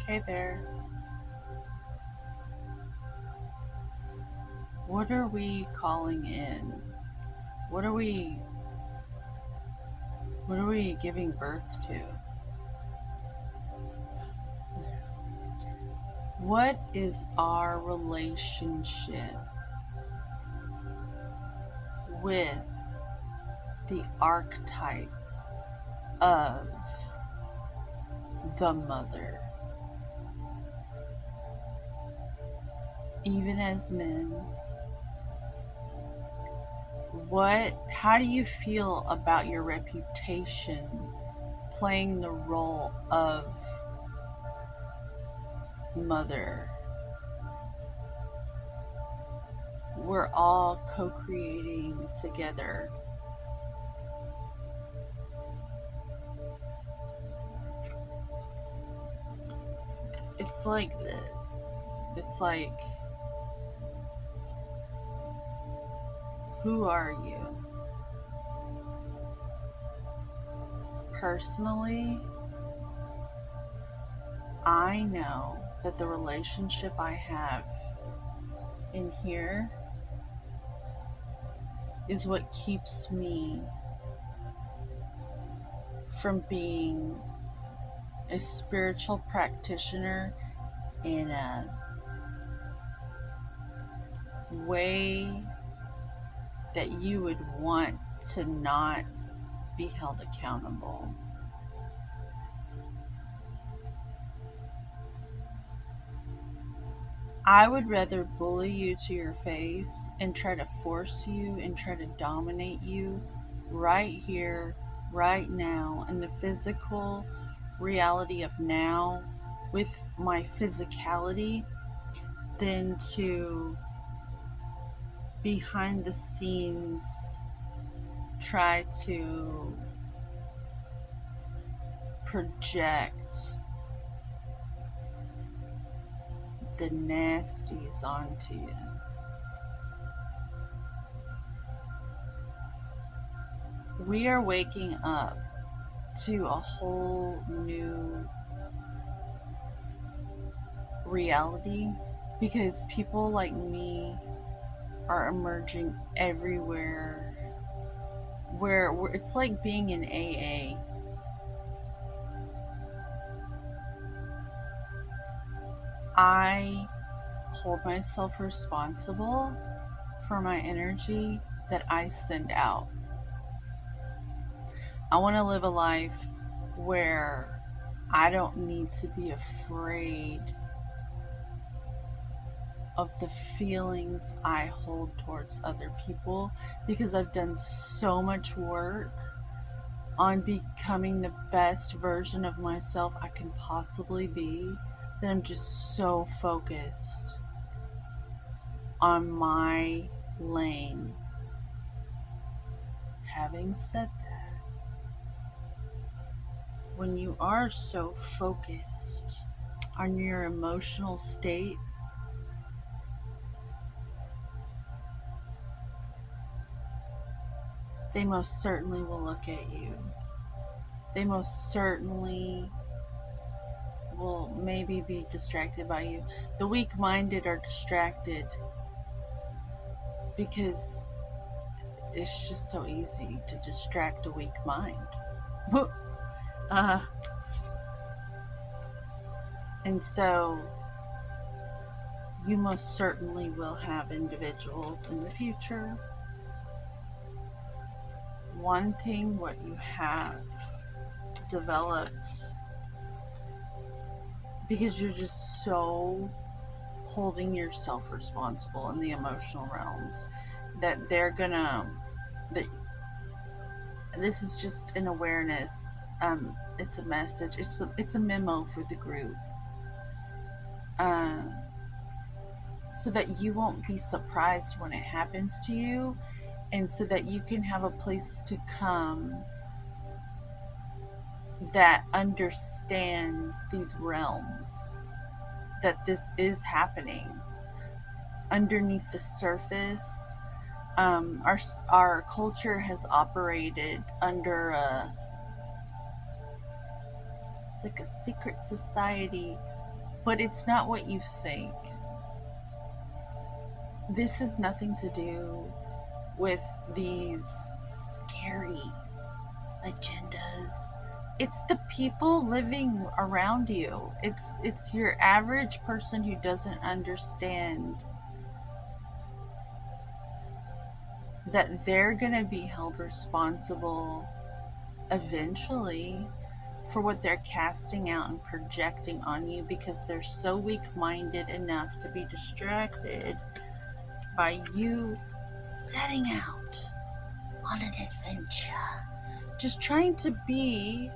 Hey there. What are we calling in? What are we what are we giving birth to? What is our relationship with the archetype of the mother? Even as men, how do you feel about your reputation playing the role of mother? We're all co-creating together. It's like this. It's like, who are you? Personally, I know that the relationship I have in here is what keeps me from being a spiritual practitioner in a way that you would want to not be held accountable. I would rather bully you to your face and try to force you and try to dominate you right here, right now, in the physical reality of now with my physicality than to behind the scenes try to project the nasties onto you. We are waking up to a whole new reality because people like me are emerging everywhere where it's like being in AA. I hold myself responsible for my energy that I send out. I want to live a life where I don't need to be afraid of the feelings I hold towards other people because I've done so much work on becoming the best version of myself I can possibly be that I'm just so focused on my lane. Having said that, when you are so focused on your emotional state, they most certainly will look at you. They most certainly will maybe be distracted by you. The weak minded are distracted because it's just so easy to distract a weak mind. uh, and so you most certainly will have individuals in the future wanting what you have developed because you're just so holding yourself responsible in the emotional realms that they're gonna that this is just an awareness. It's a message. It's a memo for the group, uh, so that you won't be surprised when it happens to you, and so that you can have a place to come that understands these realms, that this is happening underneath the surface. Our culture has operated under it's like a secret society But it's not what you think. This has nothing to do with these scary agendas. It's the people living around you. It's your average person who doesn't understand that they're going to be held responsible eventually for what they're casting out and projecting on you, because they're so weak-minded enough to be distracted by you setting out on an adventure, just trying to be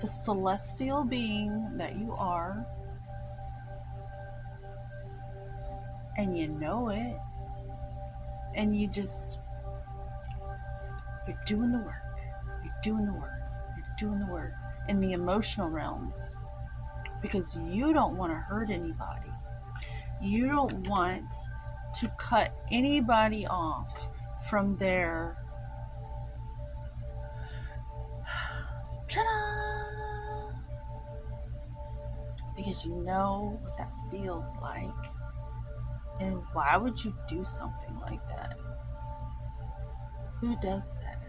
the celestial being that you are, and you know it, and you're doing the work, you're doing the work, you're doing the work in the emotional realms, because you don't want to hurt anybody. You don't want to cut anybody off from their ta-da! Because you know what that feels like. And why would you do something like that? Who does that?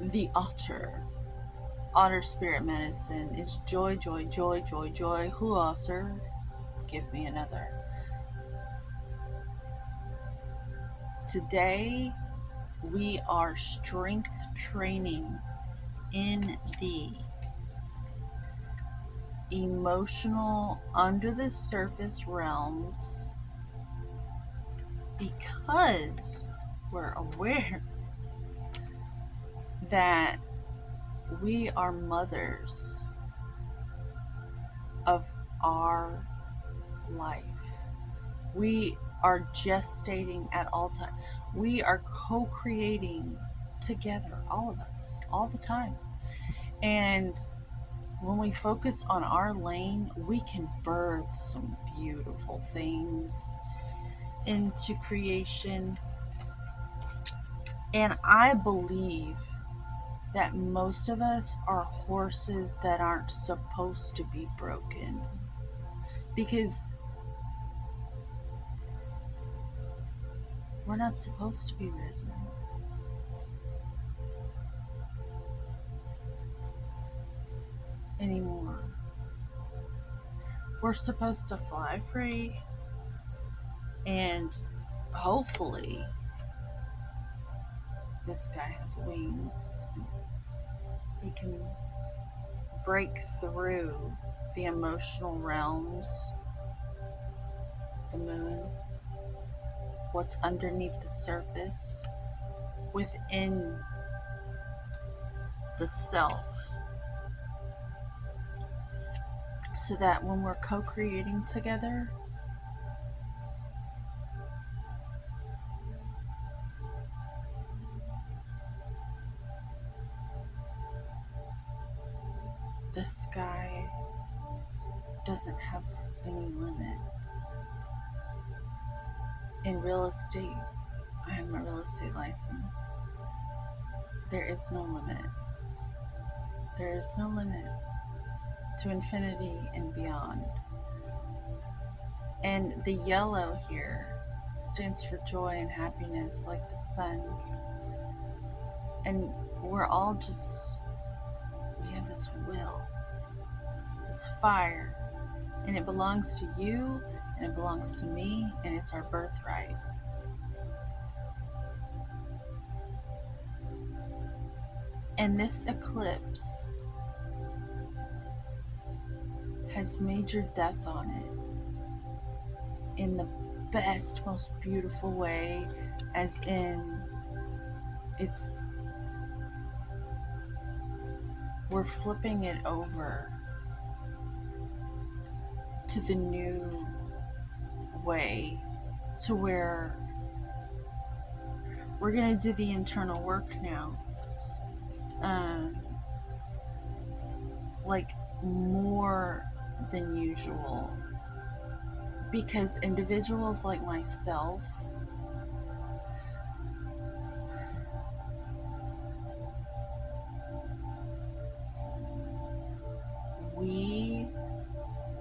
The Otter Spirit Medicine is joy, joy, joy, joy, joy. Hoo-ah, sir. Give me another. Today, we are strength training in the emotional under the surface realms, because we're aware that we are mothers of our life. We are gestating at all times. We are co-creating together, all of us, all the time. And when we focus on our lane, we can birth some beautiful things into creation. And I believe that most of us are horses that aren't supposed to be broken, because we're not supposed to be risen. Anymore. We're supposed to fly free, and hopefully this guy has wings. He can break through the emotional realms, the moon, what's underneath the surface, within the self, so that when we're co-creating together, the sky doesn't have any limits. In real estate, I have my real estate license. There is no limit. There is no limit to infinity and beyond. And the yellow here stands for joy and happiness, like the sun. And we're all just, we have this will, this fire, and it belongs to you, and it belongs to me, and it's our birthright. And this eclipse has major death on it in the best, most beautiful way, as in we're flipping it over to the new way, to where we're going to do the internal work now. Like more than usual, because individuals like myself,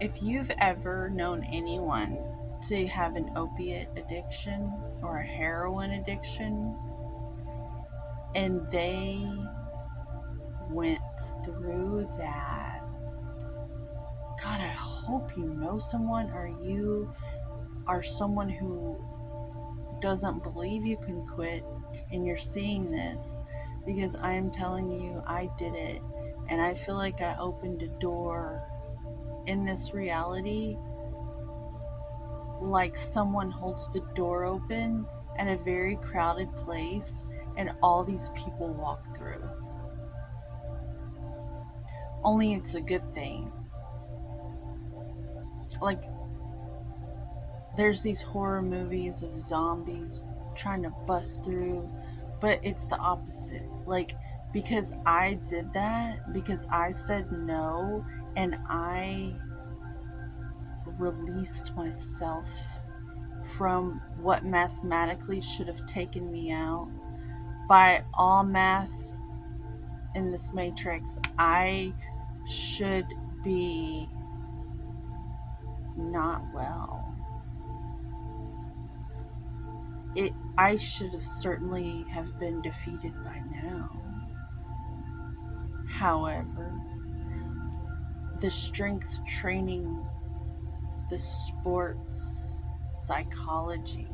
if you've ever known anyone to have an opiate addiction or a heroin addiction, and they went through that, God, I hope you know someone, or you are someone who doesn't believe you can quit and you're seeing this, because I am telling you, I did it, and I feel like I opened a door in this reality, like someone holds the door open at a very crowded place and all these people walk through. Only it's a good thing. Like, there's these horror movies of zombies trying to bust through, but it's the opposite. Like, because I did that, because I said no, and I released myself from what mathematically should have taken me out. By all math in this matrix, I should be not well. I should have certainly have been defeated by now. However, the strength training, the sports psychology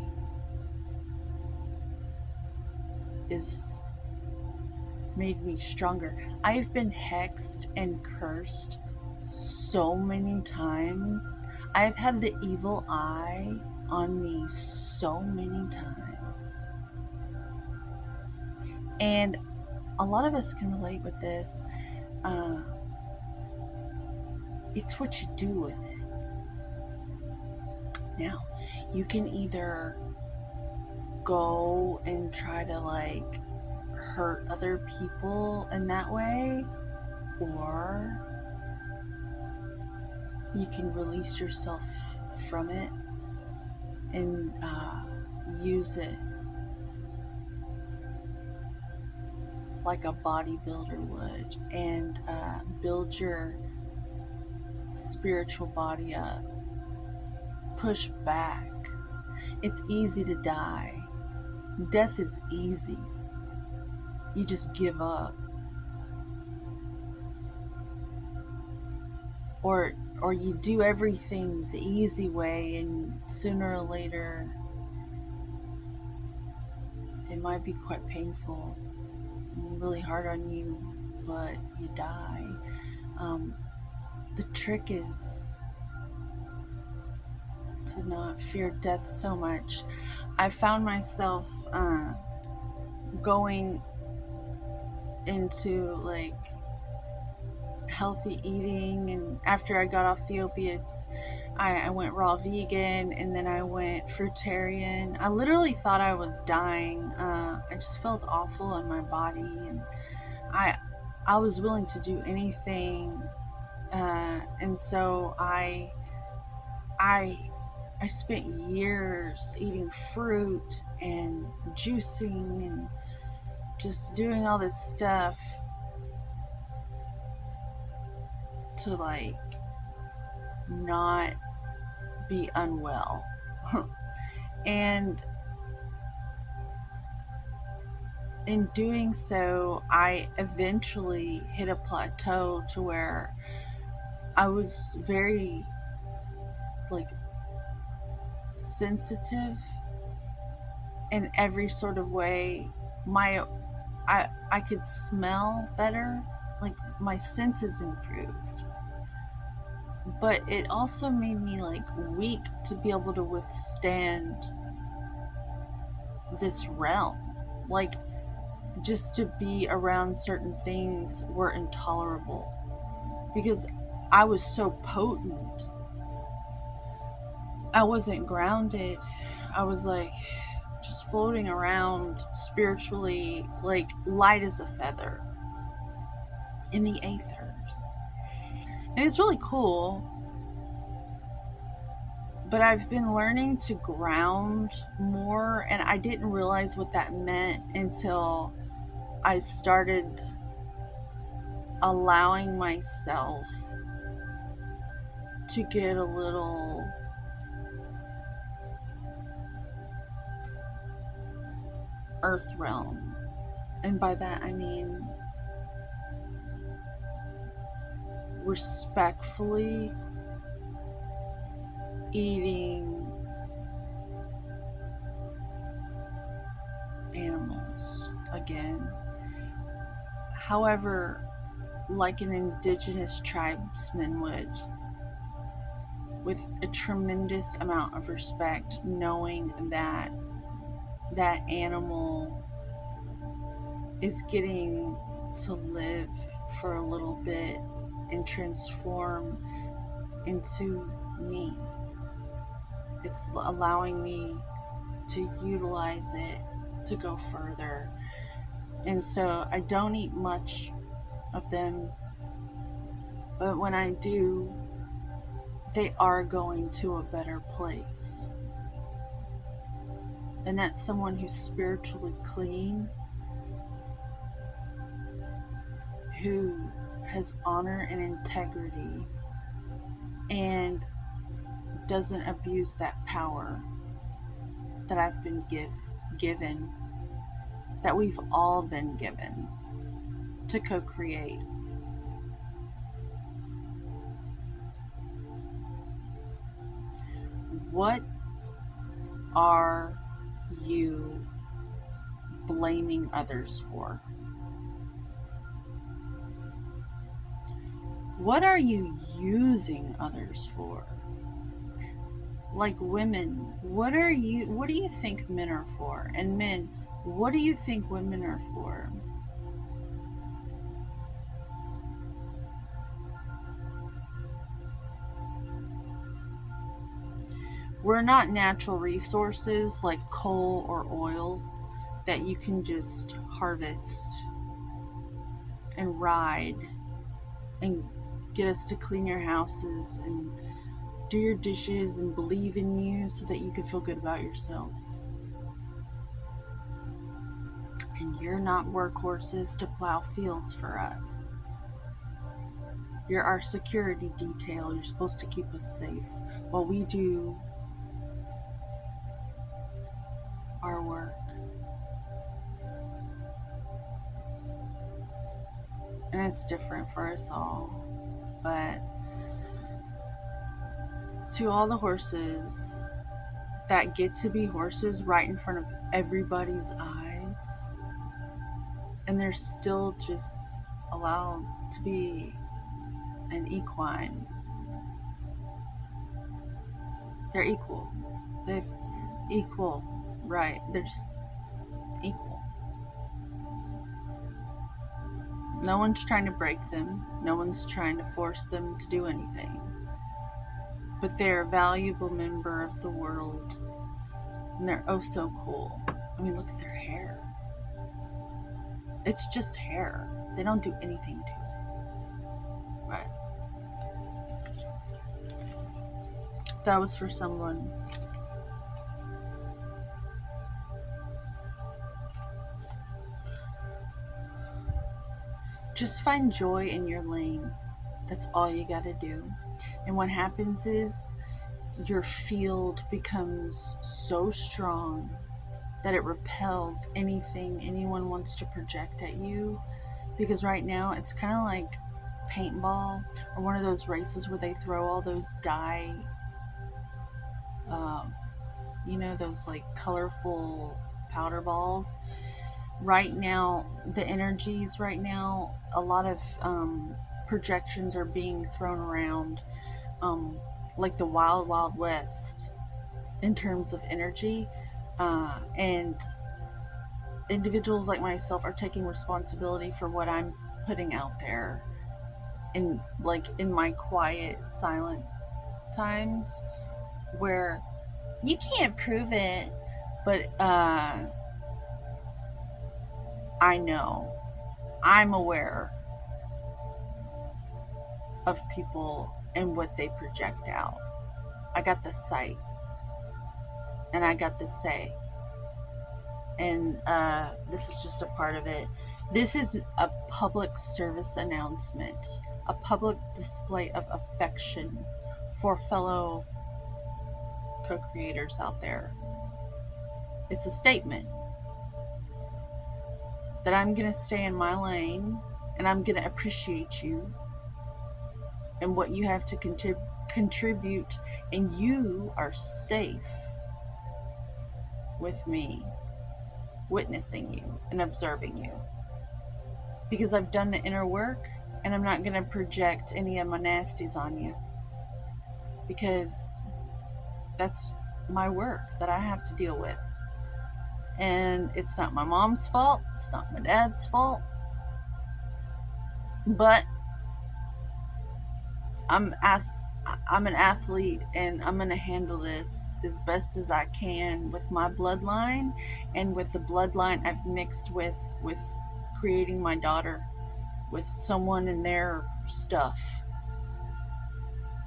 is made me stronger. I've been hexed and cursed so many times. I've had the evil eye on me so many times. And a lot of us can relate with this. It's what you do with it. Now, you can either go and try to like hurt other people in that way, or you can release yourself from it and use it like a bodybuilder would, and build your spiritual body up. Push back. It's easy to die. Death is easy. You just give up. Or you do everything the easy way, and sooner or later it might be quite painful, really hard on you, but you die. The trick is to not fear death so much. I found myself going into like healthy eating, and after I got off the opiates, I went raw vegan, and then I went fruitarian. I literally thought I was dying. I just felt awful in my body, and I was willing to do anything, and so I spent years eating fruit and juicing and just doing all this stuff to like not be unwell. And in doing so, I eventually hit a plateau to where I was very like sensitive in every sort of way. I could smell better, like my senses improved. But it also made me like weak to be able to withstand this realm. Like, just to be around certain things were intolerable because I was so potent. I wasn't grounded. I was like just floating around spiritually, like light as a feather in the aethers. And it's really cool. But I've been learning to ground more, and I didn't realize what that meant until I started allowing myself to get a little earth realm. And by that I mean respectfully eating animals again. However, like an indigenous tribesman would, with a tremendous amount of respect, knowing that that animal is getting to live for a little bit and transform into me. It's allowing me to utilize it to go further. And so I don't eat much of them, but when I do, they are going to a better place. And that's someone who's spiritually clean, who has honor and integrity, and doesn't abuse that power that I've been given, that we've all been given to co-create. What are you blaming others for? What are you using others for? Like women, what do you think men are for? And men, what do you think women are for? We're not natural resources like coal or oil that you can just harvest and ride and get us to clean your houses and do your dishes and believe in you so that you can feel good about yourself. And you're not workhorses to plow fields for us. You're our security detail. You're supposed to keep us safe while we do our work. And it's different for us all. But to all the horses that get to be horses right in front of everybody's eyes, and they're still just allowed to be an equine. They're equal. They've equal, right? They're just equal. No one's trying to break them. No one's trying to force them to do anything. But they're a valuable member of the world. And they're oh so cool. I mean, look at their hair. It's just hair. They don't do anything to it. Right. That was for someone. Just find joy in your lane. That's all you gotta do. And what happens is your field becomes so strong that it repels anything anyone wants to project at you. Because right now it's kind of like paintball or one of those races where they throw all those dye, those like colorful powder balls. Right now, the energies right now, a lot of projections are being thrown around, like the wild, wild west in terms of energy. And individuals like myself are taking responsibility for what I'm putting out there in my quiet, silent times where you can't prove it, but I know, I'm aware of people and what they project out. I got the sight. and I got the say. And this is just a part of it. This is a public service announcement, a public display of affection for fellow co-creators out there. It's a statement that I'm going to stay in my lane, and I'm going to appreciate you and what you have to contribute, and you are safe with me, witnessing you and observing you, because I've done the inner work, and I'm not going to project any of my nasties on you, because that's my work that I have to deal with. And it's not my mom's fault, it's not my dad's fault, but I'm an athlete, and I'm going to handle this as best as I can with my bloodline and with the bloodline I've mixed with creating my daughter with someone in their stuff.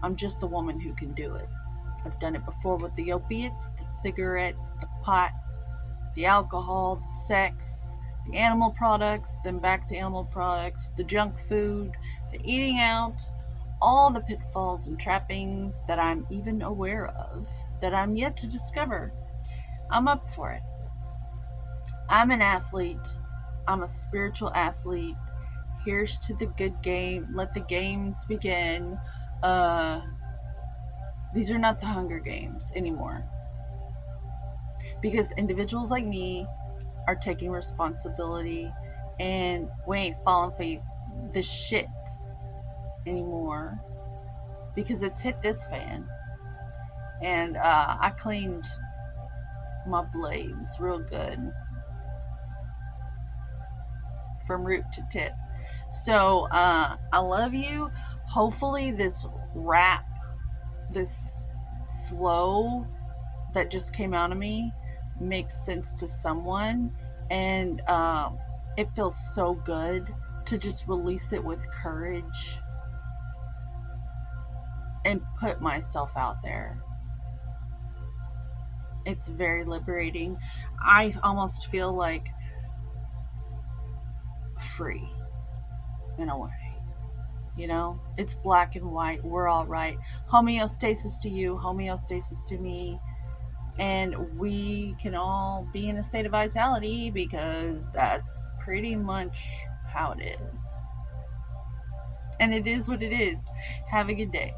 I'm just the woman who can do it. I've done it before with the opiates, the cigarettes, the pot, the alcohol, the sex, the animal products, then back to animal products, the junk food, the eating out, all the pitfalls and trappings that I'm even aware of, that I'm yet to discover. I'm up for it. I'm an athlete. I'm a spiritual athlete. Here's to the good game. Let the games begin. These are not the Hunger Games anymore, because individuals like me are taking responsibility, and we ain't falling for the shit anymore, because it's hit this fan. And I cleaned my blades real good from root to tip. So I love you. Hopefully this rap, this flow that just came out of me makes sense to someone, and it feels so good to just release it with courage and put myself out there. It's very liberating. I almost feel like free in a way. You know, it's black and white. We're all right. Homeostasis to you, homeostasis to me. And we can all be in a state of vitality, because that's pretty much how it is. And it is what it is. Have a good day.